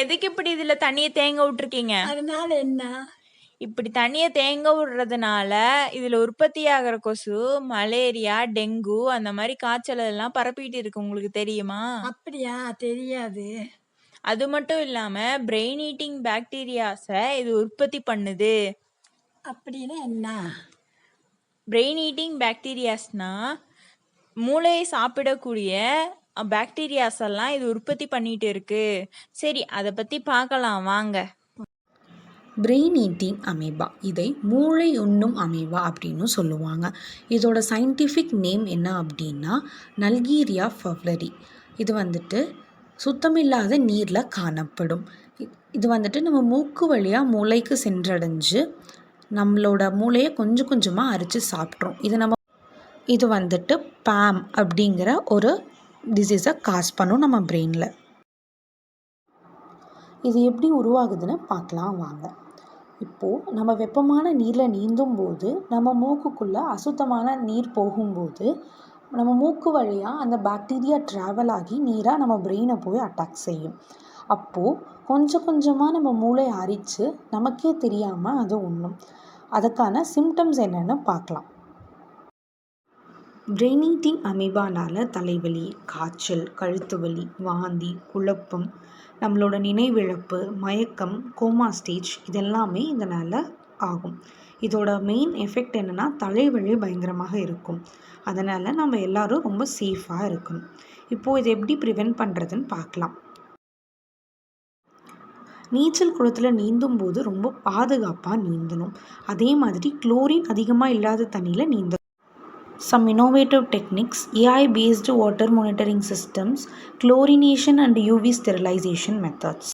எதுக்கு இப்படி இதுல தண்ணியை தேங்க விட்டுருக்கீங்க? அதனால என்ன? இப்படி தண்ணியை தேங்க விடுறதுனால இதுல உற்பத்தி ஆகிற கொசு மலேரியா, டெங்கு அந்த மாதிரி காய்ச்சல் எல்லாம் பரப்பிட்டு இருக்கு. உங்களுக்கு தெரியுமா? அப்படியா? தெரியாது. அது மட்டும் இல்லாம பிரெயின் ஈட்டிங் பாக்டீரியாஸை இது உற்பத்தி பண்ணுது. அப்படின்னு என்ன? பிரெயின் ஈட்டிங் பாக்டீரியாஸ்னா மூளையை சாப்பிடக்கூடிய பாக்டீரியாஸ் எல்லாம் இது உற்பத்தி பண்ணிட்டு இருக்கு. சரி, அதை பத்தி பார்க்கலாம் வாங்க. பிரெயின் ஈட்டிங் அமீபா, இதை மூளை உண்ணும் அமீபா அப்படின்னு சொல்லுவாங்க. இதோட சயின்டிஃபிக் நேம் என்ன அப்படின்னா நல்கீரியா ஃபவ்லரி. இது வந்துட்டு சுத்தமில்லாத நீரில் காணப்படும். இது வந்துட்டு நம்ம மூக்கு வழியாக மூளைக்கு சென்றடைஞ்சு நம்மளோட மூளையை கொஞ்சம் கொஞ்சமாக அரித்து சாப்பிட்றோம். இது வந்துட்டு பாம் அப்படிங்கிற ஒரு டிசீஸை காஸ் பண்ணும் நம்ம பிரெயினில். இது எப்படி உருவாகுதுன்னு பார்க்கலாம் வாங்க. இப்போது நம்ம வெப்பமான நீரில் நீந்தும் போது நம்ம மூக்குக்குள்ளே அசுத்தமான நீர் போகும்போது நம்ம மூக்கு வழியாக அந்த பாக்டீரியா ட்ராவல் ஆகி நீராக நம்ம பிரெயினை போய் அட்டாக் செய்யும். அப்போது கொஞ்சம் கொஞ்சமாக நம்ம மூளை அரித்து நமக்கே தெரியாமல் அது உண்ணும். அதுக்கான சிம்டம்ஸ் என்னென்னு பார்க்கலாம். பிரெயின் ஈட்டிங் அமீபானால் தலைவலி, காய்ச்சல், கழுத்து வலி, வாந்தி, குழப்பம், நம்மளோட நினைவிழப்பு, மயக்கம், கோமா ஸ்டேஜ் இதெல்லாமே இதனால் ஆகும். இதோட மெயின் எஃபெக்ட் என்னென்னா தலைவலி பயங்கரமாக இருக்கும். அதனால் நம்ம எல்லோரும் ரொம்ப சேஃபாக இருக்கணும். இப்போது இதை எப்படி ப்ரிவென்ட் பண்ணுறதுன்னு பார்க்கலாம். நீச்சல் குளத்தில் நீந்தும் போது ரொம்ப பாதுகாப்பாக நீந்தணும். அதே மாதிரி குளோரின் அதிகமாக இல்லாத தண்ணியில் நீந்தணும். Some innovative techniques: AI-based water monitoring systems, chlorination and UV sterilization methods.